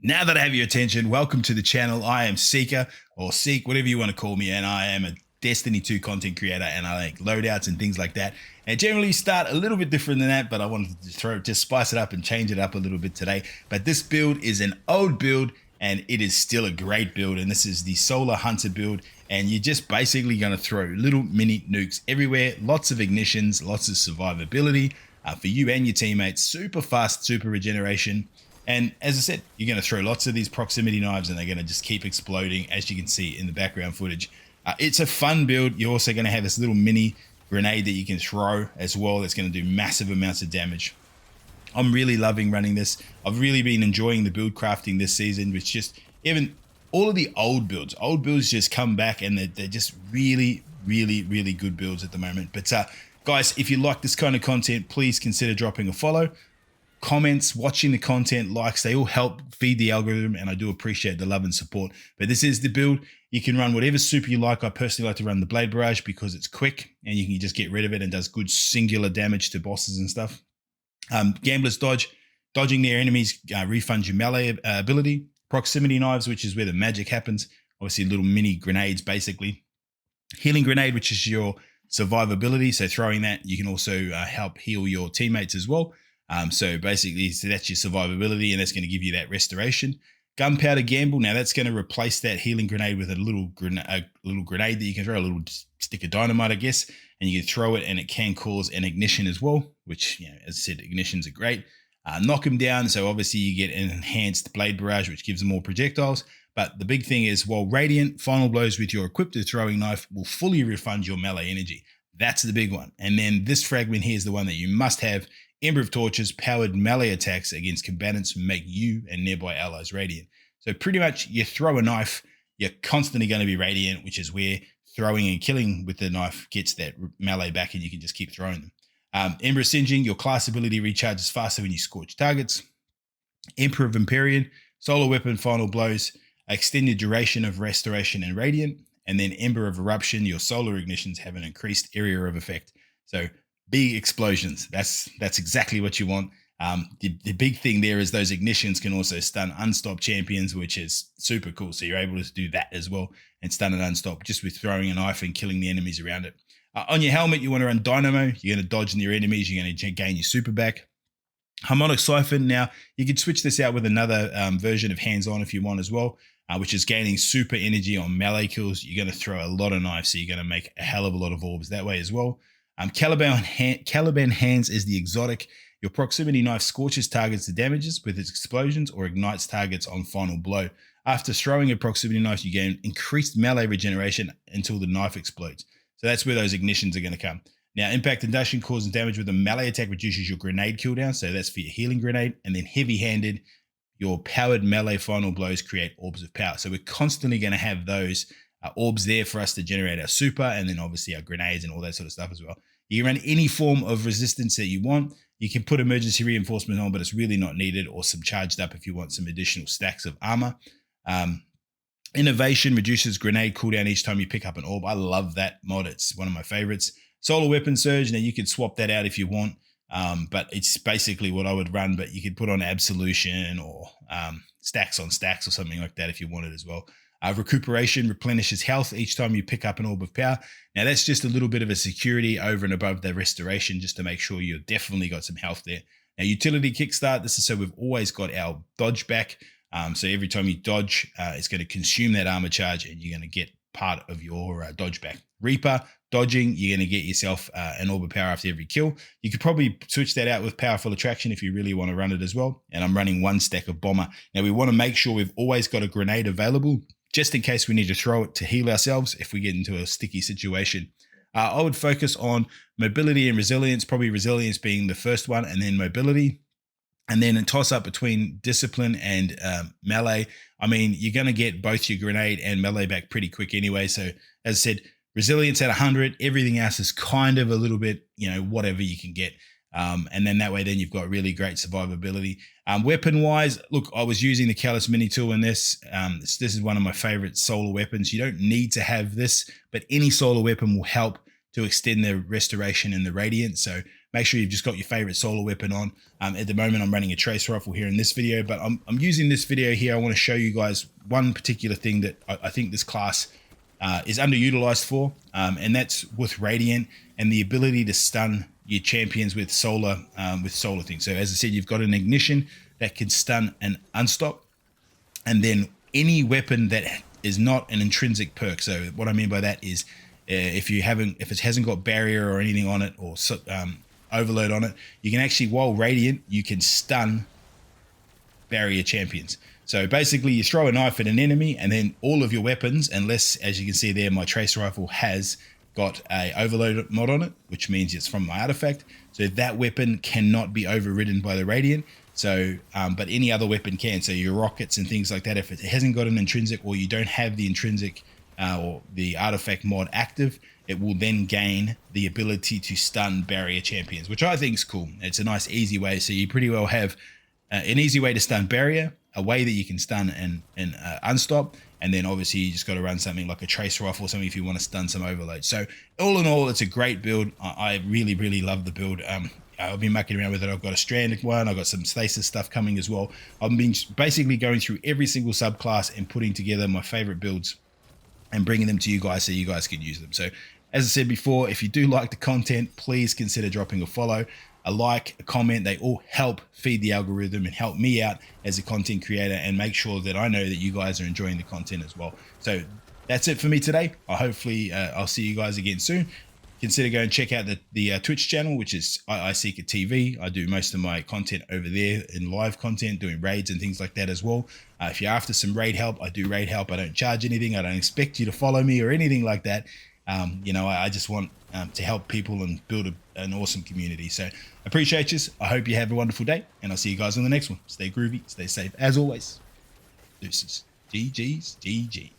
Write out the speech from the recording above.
Now that I have your attention, welcome to the channel. I am Seeker, or Seek, whatever you want to call me, and I am a Destiny 2 content creator, and I like loadouts and things like that. And generally start a little bit different than that, but I wanted to just spice it up and change it up a little bit today. But this build is an old build, and it is still a great build, and this is the Solar Hunter build, and you're just basically going to throw little mini nukes everywhere, lots of ignitions, lots of survivability for you and your teammates, super fast, super regeneration. And as I said, you're going to throw lots of these proximity knives and they're going to just keep exploding, as you can see in the background footage. It's a fun build. You're also going to have this little mini grenade that you can throw as well that's going to do massive amounts of damage. I'm really loving running this. I've really been enjoying the build crafting this season, which just even all of the old builds just come back and they're just really, really, really good builds at the moment. But guys, if you like this kind of content, please consider dropping a follow. Comments, watching the content, likes, they all help feed the algorithm, and I do appreciate the love and support. But this is the build. You can run whatever super you like. I personally like to run the Blade Barrage because it's quick and you can just get rid of it and does good singular damage to bosses and stuff. Gambler's Dodge, dodging their enemies refunds your melee ability. Proximity Knives, which is where the magic happens. Obviously little mini grenades basically. Healing Grenade, which is your survivability. So throwing that, you can also help heal your teammates as well. So basically, that's your survivability, and that's going to give you that restoration. Gunpowder Gamble. Now that's going to replace that healing grenade with a little grenade that you can throw, a little stick of dynamite, I guess, and you can throw it, and it can cause an ignition as well. Which, as I said, ignitions are great. Knock them down. So obviously you get an enhanced blade barrage, which gives them more projectiles. But the big thing is, while Radiant final blows with your equipped throwing knife will fully refund your melee energy. That's the big one. And then this fragment here is the one that you must have. Ember of Torches, powered melee attacks against combatants make you and nearby allies radiant. So pretty much you throw a knife, you're constantly going to be radiant, which is where throwing and killing with the knife gets that melee back and you can just keep throwing them. Ember of Singeing, your class ability recharges faster when you scorch targets. Emperor of Empyrean, solar weapon final blows, extended duration of restoration and radiant. And then Ember of Eruption, your solar ignitions have an increased area of effect. So big explosions. That's exactly what you want. The big thing there is those ignitions can also stun unstopped champions, which is super cool. So you're able to do that as well and stun an unstopped just with throwing a knife and killing the enemies around it. On your helmet, you want to run Dynamo. You're going to dodge near enemies. You're going to gain your super back. Harmonic Siphon. Now, you can switch this out with another version of Hands-On if you want as well, which is gaining super energy on melee kills. You're going to throw a lot of knives, so you're going to make a hell of a lot of orbs that way as well. Caliban Hands is the exotic. Your proximity knife scorches targets to damages with its explosions or ignites targets on final blow. After throwing a proximity knife, you gain increased melee regeneration until the knife explodes. So that's where those ignitions are going to come. Now, Impact Induction causes damage with a melee attack, reduces your grenade cooldown. So that's for your healing grenade. And then Heavy-Handed, your powered melee final blows create orbs of power. So we're constantly going to have those orbs there for us to generate our super, and then obviously our grenades and all that sort of stuff as well. You can run any form of resistance that you want. You can put emergency reinforcement on, but it's really not needed, or some charged up if you want some additional stacks of armor. Innovation reduces grenade cooldown each time you pick up an orb. I love that mod. It's one of my favorites. Solar Weapon Surge. Now you could swap that out if you want, but it's basically what I would run, but you could put on Absolution or stacks on stacks or something like that if you wanted as well. Recuperation replenishes health each time you pick up an orb of power. Now that's just a little bit of a security over and above the restoration, just to make sure you've definitely got some health there. Now, utility kickstart, this is so we've always got our dodge back. So every time you dodge, it's going to consume that armor charge and you're going to get part of your dodge back. Reaper, dodging, you're going to get yourself an orb of power after every kill. You could probably switch that out with Powerful Attraction if you really want to run it as well. And I'm running one stack of Bomber. Now we want to make sure we've always got a grenade available, just in case we need to throw it to heal ourselves if we get into a sticky situation. I would focus on mobility and resilience, probably resilience being the first one, and then mobility. And then a toss up between discipline and melee. I mean, you're going to get both your grenade and melee back pretty quick anyway. So as I said, resilience at 100, everything else is kind of a little bit, whatever you can get. And then that way, then you've got really great survivability. Weapon wise, look, I was using the Callus Mini Tool in this. This is one of my favorite solar weapons. You don't need to have this, but any solar weapon will help to extend the restoration and the radiant. So make sure you've just got your favorite solar weapon on. At the moment, I'm running a trace rifle here in this video, but I'm using this video here. I want to show you guys one particular thing that I think this class is underutilized for, and that's with Radiant and the ability to stun your champions with solar things. So as I said, you've got an ignition that can stun and unstop, and then any weapon that is not an intrinsic perk. So what I mean by that is if it hasn't got barrier or anything on it, or overload on it, you can actually, while Radiant, you can stun barrier champions. So basically you throw a knife at an enemy, and then all of your weapons, unless, as you can see there, my trace rifle has got a overload mod on it, which means it's from my artifact. So that weapon cannot be overridden by the Radiant. So, but any other weapon can. So your rockets and things like that, if it hasn't got an intrinsic, or you don't have the intrinsic or the artifact mod active, it will then gain the ability to stun barrier champions, which I think is cool. It's a nice, easy way. So you pretty well have an easy way to stun barrier, a way that you can stun and unstop, and then obviously you just got to run something like a trace rifle or something if you want to stun some overload. So all in all, it's a great build. I really, really love the build. I've been mucking around with it. I've got a stranded one. I've got some stasis stuff coming as well. I've been basically going through every single subclass and putting together my favorite builds and bringing them to you guys so you guys can use them. So as I said before, if you do like the content, please consider dropping a follow, a like, a comment. They all help feed the algorithm and help me out as a content creator, and make sure that I know that you guys are enjoying the content as well. So that's it for me today. Hopefully I'll see you guys again soon. Consider going and check out the Twitch channel, which is iSeeker TV. I do most of my content over there in live content, doing raids and things like that as well. If you're after some raid help, I do raid help. I don't charge anything. I don't expect you to follow me or anything like that. You know, I just want to help people and build an awesome community. So I appreciate you. I hope you have a wonderful day, and I'll see you guys on the next one. Stay groovy, stay safe. As always, deuces. GG's, GG.